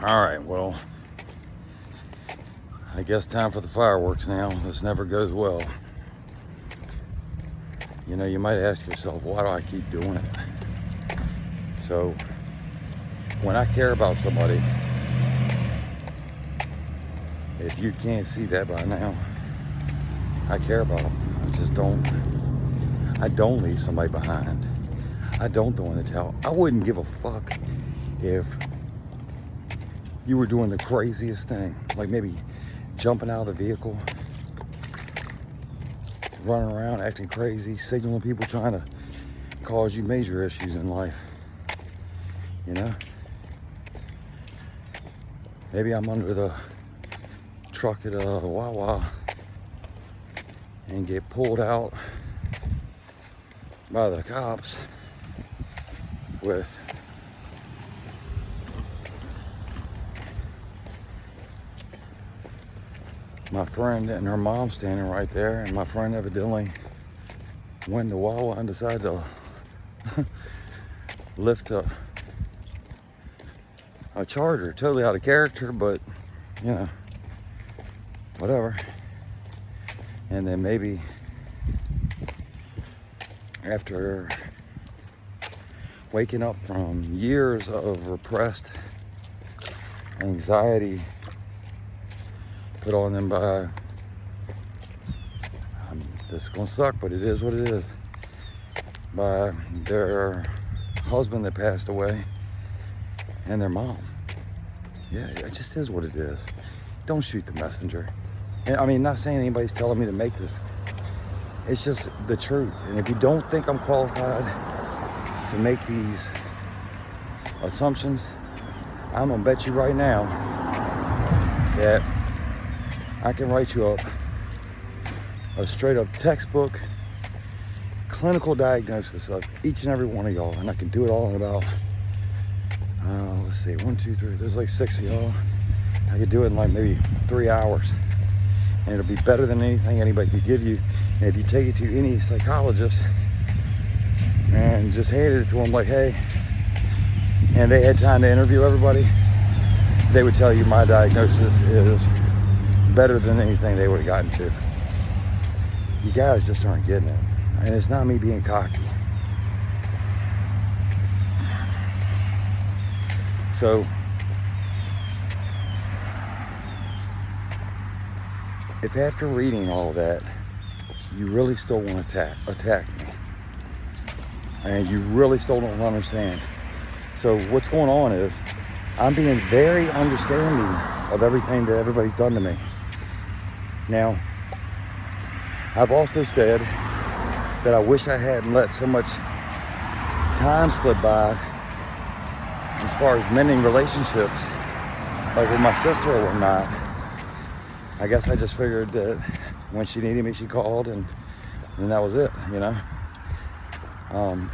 All right, well, I guess time for the fireworks now. This never goes well. You know, you might ask yourself, why do I keep doing it? So, when I care about somebody, if you can't see that by now, I care about them. I don't leave somebody behind. I don't throw in the towel. I wouldn't give a fuck if you were doing the craziest thing, like maybe jumping out of the vehicle, running around acting crazy, signaling people, trying to cause you major issues in life. You know? Maybe I'm under the truck at a Wawa and get pulled out by the cops with my friend and her mom standing right there, and my friend evidently went to Wawa and decided to lift a charger. Totally out of character, but you know, whatever. And then maybe after waking up from years of repressed anxiety put on them by, this is gonna suck, but it is what it is, by their husband that passed away and their mom. Yeah, it just is what it is. Don't shoot the messenger. And, I mean, not saying anybody's telling me to make this. It's just the truth. And if you don't think I'm qualified to make these assumptions, I'm gonna bet you right now that I can write you up a straight up textbook clinical diagnosis of each and every one of y'all, and I can do it all in about let's see, 1, 2, 3, there's like 6 of y'all. I could do it in like maybe 3 hours, and it'll be better than anything anybody could give you. And if you take it to any psychologist and just handed it to them like, hey, and they had time to interview everybody, they would tell you my diagnosis is better than anything they would have gotten to. You guys just aren't getting it. And it's not me being cocky. So, if after reading all that, you really still want to attack me, and you really still don't understand. So what's going on is, I'm being very understanding of everything that everybody's done to me. Now, I've also said that I wish I hadn't let so much time slip by as far as mending relationships, like with my sister or whatnot. I guess I just figured that when she needed me, she called, and that was it, you know?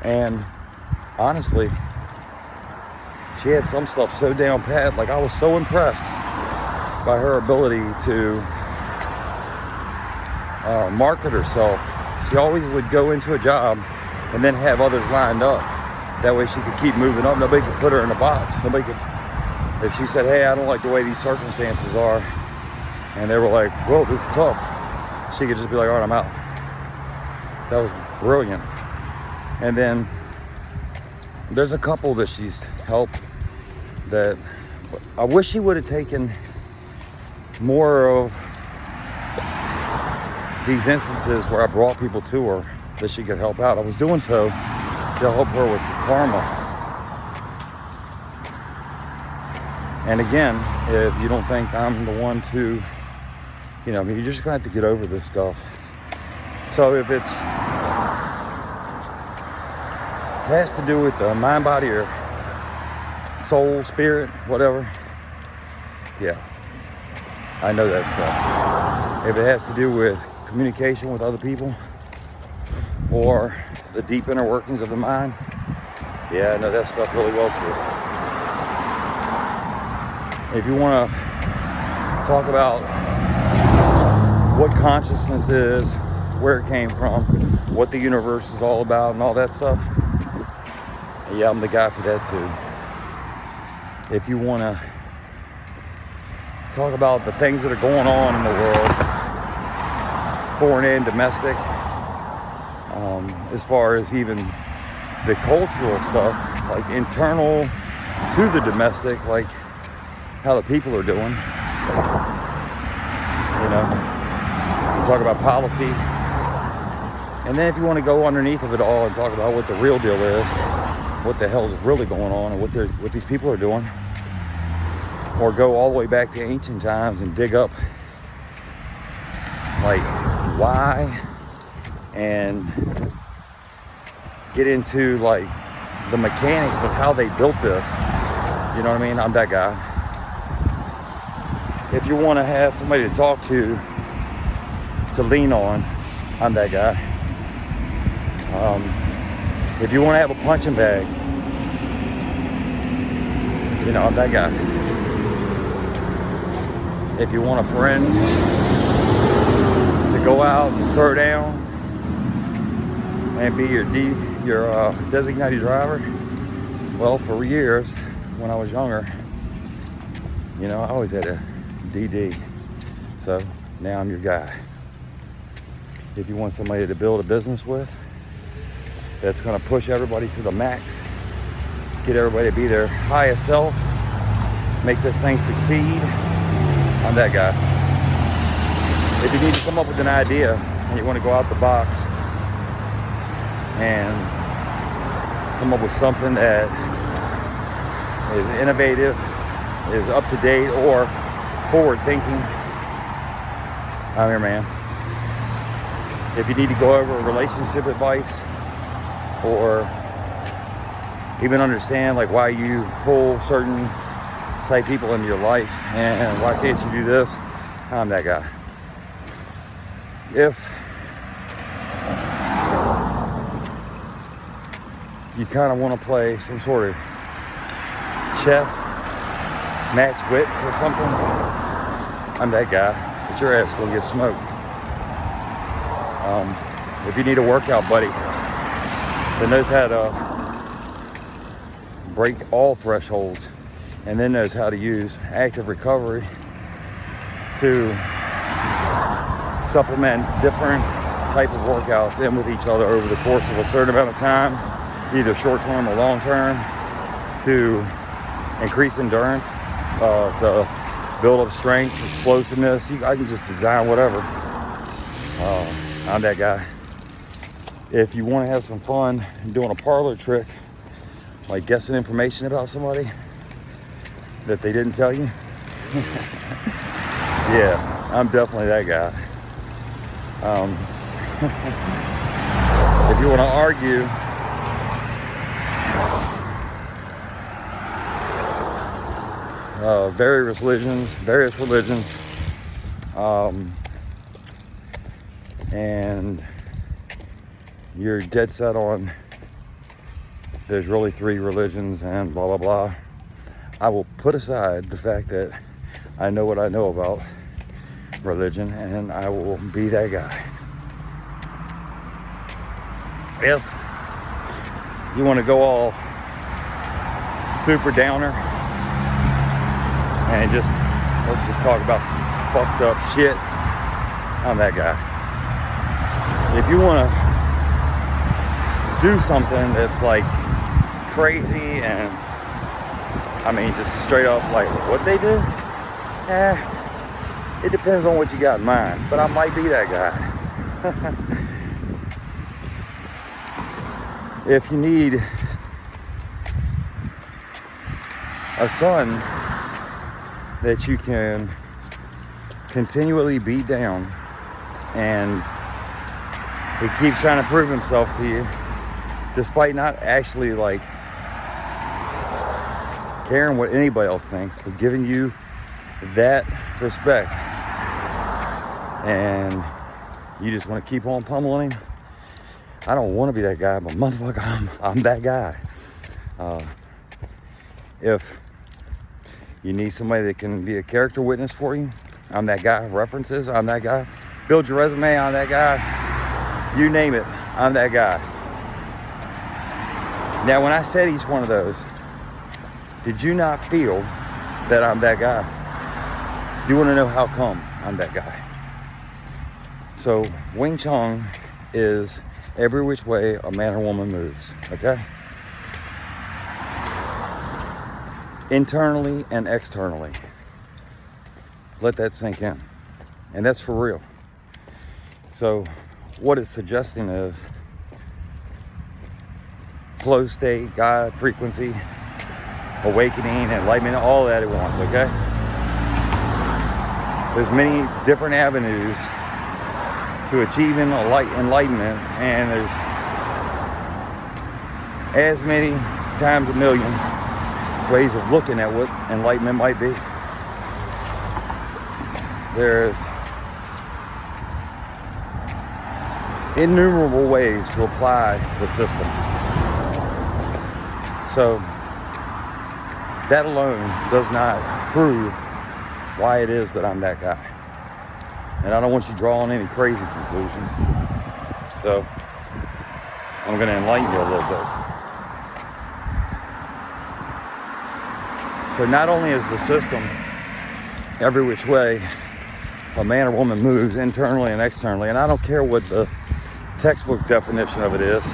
And honestly, she had some stuff so down pat. Like, I was so impressed by her ability to market herself. She always would go into a job and then have others lined up. That way she could keep moving up. Nobody could put her in a box. Nobody could, if she said, hey, I don't like the way these circumstances are, and they were like, whoa, this is tough, she could just be like, all right, I'm out. That was brilliant. And then there's a couple that she's helped that I wish she would have taken more of these instances where I brought people to her that she could help out. I was doing so to help her with karma. And again, if you don't think I'm the one to, you know, I mean, you're just gonna have to get over this stuff. So if it has to do with the mind, body, or soul, spirit, whatever, yeah, I know that stuff. If it has to do with communication with other people or the deep inner workings of the mind, yeah, I know that stuff really well too. If you want to talk about what consciousness is, where it came from, what the universe is all about, and all that stuff, yeah, I'm the guy for that too. If you want to talk about the things that are going on in the world, foreign and domestic, as far as even the cultural stuff, like internal to the domestic, like how the people are doing. You know, you talk about policy. And then if you want to go underneath of it all and talk about what the real deal is, what the hell's really going on and what these people are doing, or go all the way back to ancient times and dig up like why, and get into like the mechanics of how they built this. You know what I mean? I'm that guy. If you want to have somebody to talk to lean on, I'm that guy. If you want to have a punching bag, you know, I'm that guy. If you want a friend to go out and throw down and be your designated driver, well, for years when I was younger, you know, I always had a DD. So now I'm your guy. If you want somebody to build a business with that's going to push everybody to the max, get everybody to be their highest self, make this thing succeed, I'm that guy. If you need to come up with an idea and you want to go out the box and come up with something that is innovative, is up to date, or forward thinking, I'm your man. If you need to go over relationship advice, or even understand like why you pull certain type people into your life and why can't you do this, I'm that guy. If you kind of want to play some sort of chess, match wits or something, I'm that guy, but your ass will get smoked. If you need a workout buddy that knows how to break all thresholds and then knows how to use active recovery to supplement different type of workouts in with each other over the course of a certain amount of time, either short term or long term, to increase endurance, to build up strength, explosiveness. I can just design whatever. I'm that guy. If you want to have some fun doing a parlor trick, like guessing information about somebody that they didn't tell you, yeah, I'm definitely that guy. If you want to argue, various religions, and you're dead set on there's really 3 religions and blah blah blah, I will put aside the fact that I know what I know about religion, and I will be that guy. If you want to go all super downer and let's just talk about some fucked up shit, I'm that guy. If you want to do something that's like crazy and I mean just straight up like what they do, it depends on what you got in mind, but I might be that guy. If you need a son that you can continually beat down and he keeps trying to prove himself to you despite not actually like caring what anybody else thinks, but giving you that respect, and you just want to keep on pummeling him, I don't want to be that guy, but motherfucker, I'm that guy. If you need somebody that can be a character witness for you, I'm that guy. References, I'm that guy. Build your resume, I'm that guy. You name it, I'm that guy. Now, when I said each one of those, did you not feel that I'm that guy? Do you want to know how come I'm that guy? So Wing Chun is every which way a man or woman moves, okay? Internally and externally. Let that sink in. And that's for real. So what it's suggesting is flow state, God, frequency, awakening, enlightenment, all that at once, okay? There's many different avenues to achieving enlightenment, and there's as many times a million ways of looking at what enlightenment might be. There's innumerable ways to apply the system. So that alone does not prove why it is that I'm that guy. And I don't want you drawing any crazy conclusion. So I'm going to enlighten you a little bit. So not only is the system every which way a man or woman moves internally and externally, and I don't care what the textbook definition of it is.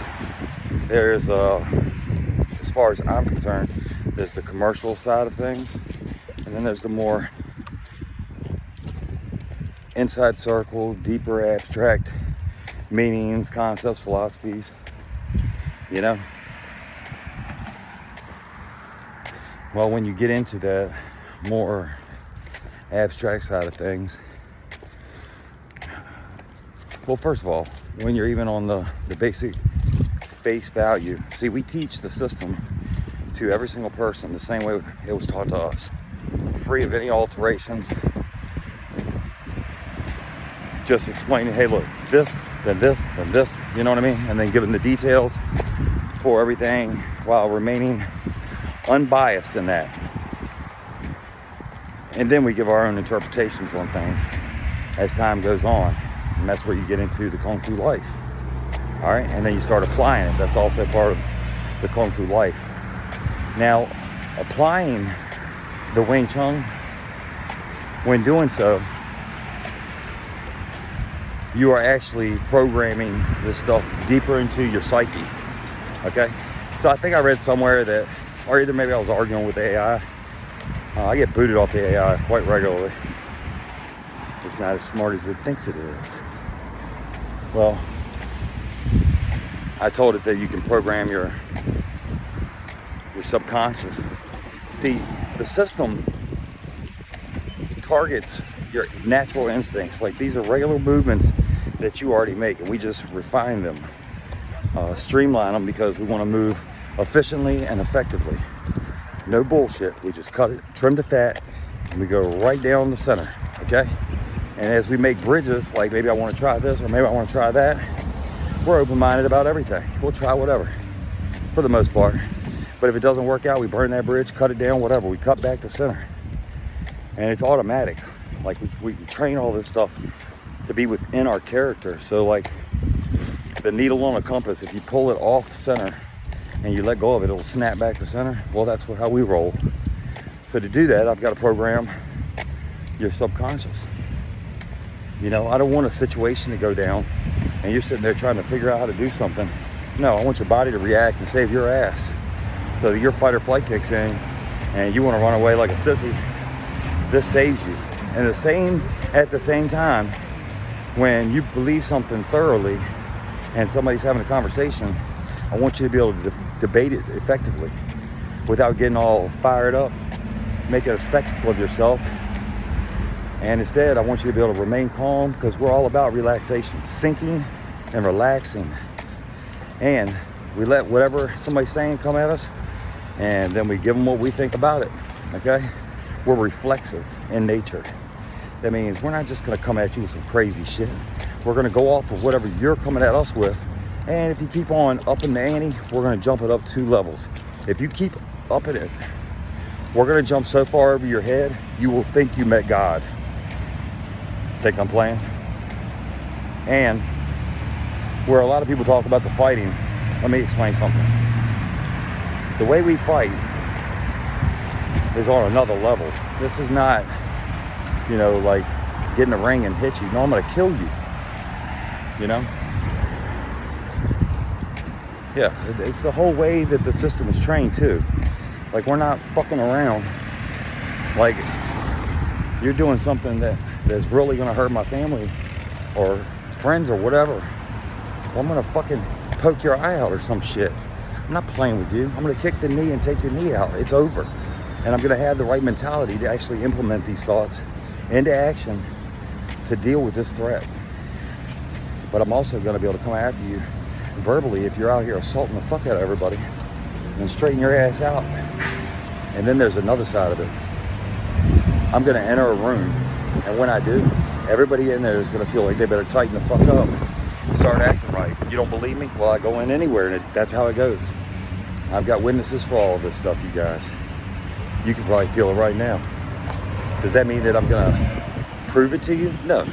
There's, as far as I'm concerned, there's the commercial side of things, and then there's the more inside circle, deeper abstract meanings, concepts, philosophies, you know? Well, when you get into that more abstract side of things, well, first of all, when you're even on the basic face value, see, we teach the system to every single person the same way it was taught to us, free of any alterations. Just explaining, hey, look, this, then this, then this, you know what I mean? And then giving the details for everything while remaining unbiased in that. And then we give our own interpretations on things as time goes on. And that's where you get into the Kung Fu life. All right, and then you start applying it. That's also part of the Kung Fu life. Now, applying the Wing Chun, when doing so, you are actually programming this stuff deeper into your psyche, okay? So I think I read somewhere that, or either maybe I was arguing with the AI. I get booted off the AI quite regularly. It's not as smart as it thinks it is. Well, I told it that you can program your subconscious. See, the system targets your natural instincts. Like, these are regular movements that you already make, and we just refine them, streamline them, because we want to move efficiently and effectively. No bullshit. We just cut it, trim the fat, and we go right down the center, okay? And as we make bridges, like maybe I want to try this or maybe I want to try that, we're open-minded about everything. We'll try whatever, for the most part. But if it doesn't work out, we burn that bridge, cut it down, whatever. We cut back to center. And it's automatic. Like, we train all this stuff to be within our character. So like the needle on a compass, if you pull it off center and you let go of it, it'll snap back to center. Well, that's how we roll. So to do that, I've got to program your subconscious. You know, I don't want a situation to go down and you're sitting there trying to figure out how to do something. No, I want your body to react and save your ass. So that your fight or flight kicks in and you want to run away like a sissy. This saves you. And at the same time, when you believe something thoroughly and somebody's having a conversation, I want you to be able to debate it effectively without getting all fired up, make it a spectacle of yourself. And instead, I want you to be able to remain calm, because we're all about relaxation, sinking and relaxing. And we let whatever somebody's saying come at us, and then we give them what we think about it, okay? We're reflexive in nature. That means we're not just gonna come at you with some crazy shit. We're gonna go off of whatever you're coming at us with. And if you keep on upping the ante, we're gonna jump it up 2 levels. If you keep upping it, we're gonna jump so far over your head, you will think you met God. Think I'm playing? And where a lot of people talk about the fighting, let me explain something. The way we fight is on another level. This is not you know, like get in the ring and hit you. No, I'm gonna kill you. You know? Yeah, it's the whole way that the system is trained too. Like, we're not fucking around. Like, you're doing something that's really gonna hurt my family or friends or whatever. Well, I'm gonna fucking poke your eye out or some shit. I'm not playing with you. I'm gonna kick the knee and take your knee out. It's over. And I'm gonna have the right mentality to actually implement these thoughts into action to deal with this threat. But I'm also gonna be able to come after you verbally if you're out here assaulting the fuck out of everybody and straighten your ass out. And then there's another side of it. I'm gonna enter a room, and when I do, everybody in there is gonna feel like they better tighten the fuck up and start acting right. You don't believe me? Well, I go in anywhere, and that's how it goes. I've got witnesses for all of this stuff, you guys. You can probably feel it right now. Does that mean that I'm gonna prove it to you? No,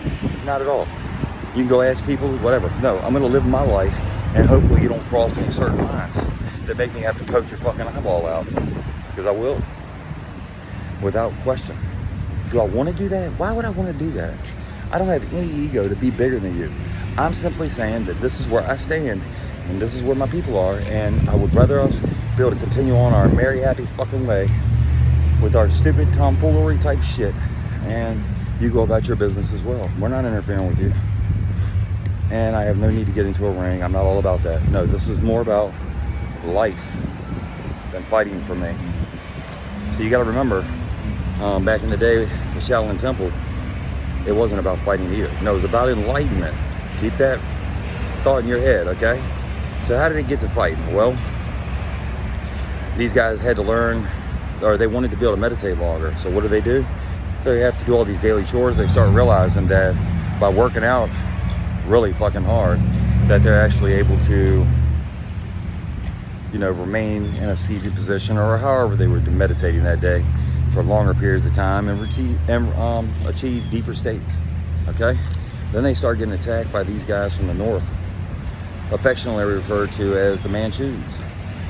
not at all. You can go ask people, whatever. No, I'm gonna live my life, and hopefully you don't cross any certain lines that make me have to poke your fucking eyeball out, because I will, without question. Do I want to do that? Why would I want to do that? I don't have any ego to be bigger than you. I'm simply saying that this is where I stand, and this is where my people are, and I would rather us be able to continue on our merry, happy fucking way with our stupid tomfoolery type shit, and you go about your business as well. We're not interfering with you. And I have no need to get into a ring. I'm not all about that. No, this is more about life than fighting for me. So you got to remember, back in the day, the Shaolin Temple, it wasn't about fighting either. No, it was about enlightenment. Keep that thought in your head, okay? So how did it get to fighting? Well, these guys had to learn, or they wanted to be able to meditate longer. So what do? They have to do all these daily chores. They start realizing that by working out really fucking hard, that they're actually able to, you know, remain in a seated position or however they were meditating that day for longer periods of time and achieve deeper states, okay? Then they start getting attacked by these guys from the north, affectionately referred to as the Manchus.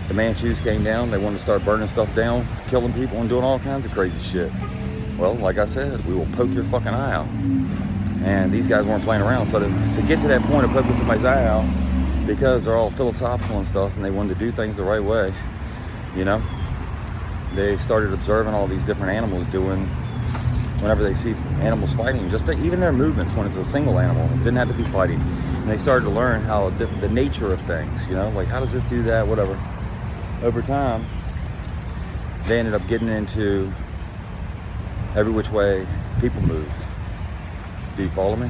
The Manchus came down, they wanted to start burning stuff down, killing people and doing all kinds of crazy shit. Well, like I said, we will poke your fucking eye out. And these guys weren't playing around, so to get to that point of poking somebody's eye out, because they're all philosophical and stuff and they wanted to do things the right way, you know, they started observing all these different animals doing, whenever they see animals fighting, just even their movements when it's a single animal. It didn't have to be fighting. And they started to learn how the nature of things, you know, like how does this do that, whatever. Over time, they ended up getting into every which way people move. Do you follow me?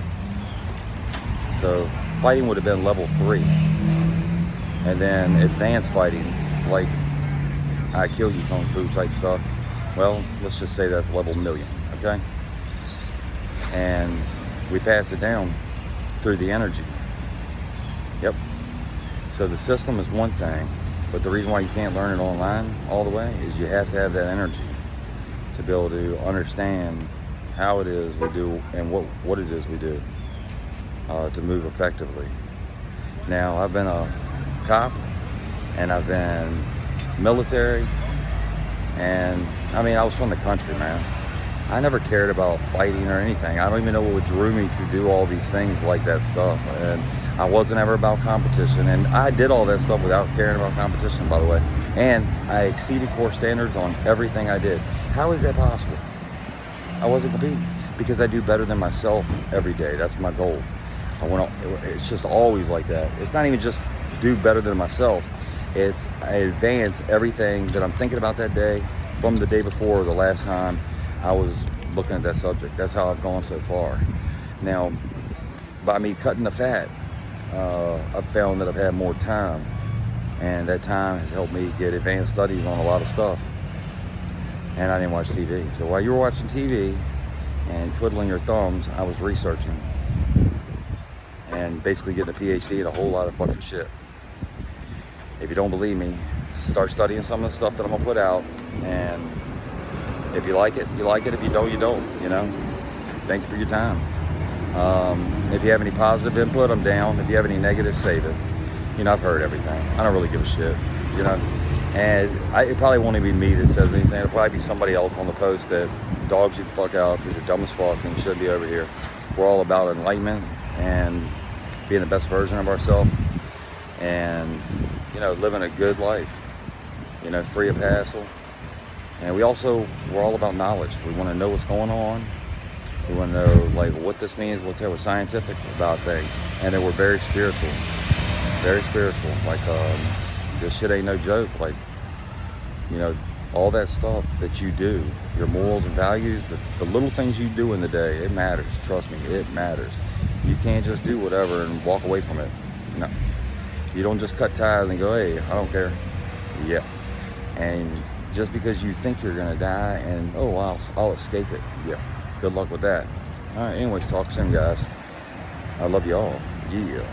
So fighting would have been level 3. And then advanced fighting, like I kill you kung fu type stuff, well, let's just say that's level 1,000,000, okay? And we pass it down through the energy. Yep. So the system is one thing, but the reason why you can't learn it online all the way is you have to have that energy to be able to understand how it is we do and what it is we do to move effectively. Now, I've been a cop and I've been military, and I mean, I was from the country, man. I never cared about fighting or anything. I don't even know what drew me to do all these things like that stuff. And I wasn't ever about competition. And I did all that stuff without caring about competition, by the way. And I exceeded core standards on everything I did. How is that possible? I wasn't competing because I do better than myself every day. That's my goal. It's just always like that. It's not even just do better than myself. It's I advance everything that I'm thinking about that day from the day before or the last time I was looking at that subject. That's how I've gone so far. Now, by me cutting the fat, I've found that I've had more time, and that time has helped me get advanced studies on a lot of stuff. And I didn't watch TV. So while you were watching TV and twiddling your thumbs, I was researching and basically getting a PhD in a whole lot of fucking shit. If you don't believe me, start studying some of the stuff that I'm gonna put out, and if you like it, you like it. If you don't, you don't, you know. Thank you for your time. If you have any positive input, I'm down. If you have any negative, save it. You know, I've heard everything. I don't really give a shit, you know. And it probably won't even be me that says anything. It'll probably be somebody else on the post that dogs you the fuck out because you're dumb as fuck and you shouldn't be over here. We're all about enlightenment and being the best version of ourselves and, you know, living a good life, you know, free of hassle. And we're all about knowledge. We want to know what's going on. We want to know, like, what this means, what's that, we're scientific about things. And then we're very spiritual. Very spiritual. Like, this shit ain't no joke. Like, you know, all that stuff that you do, your morals and values, the little things you do in the day, it matters. Trust me, it matters. You can't just do whatever and walk away from it. No. You don't just cut ties and go, hey, I don't care. Yeah. And just because you think you're gonna die and, oh, I'll escape it. Yeah. Good luck with that. All right, anyways, talk soon, guys. I love you all. Yeah.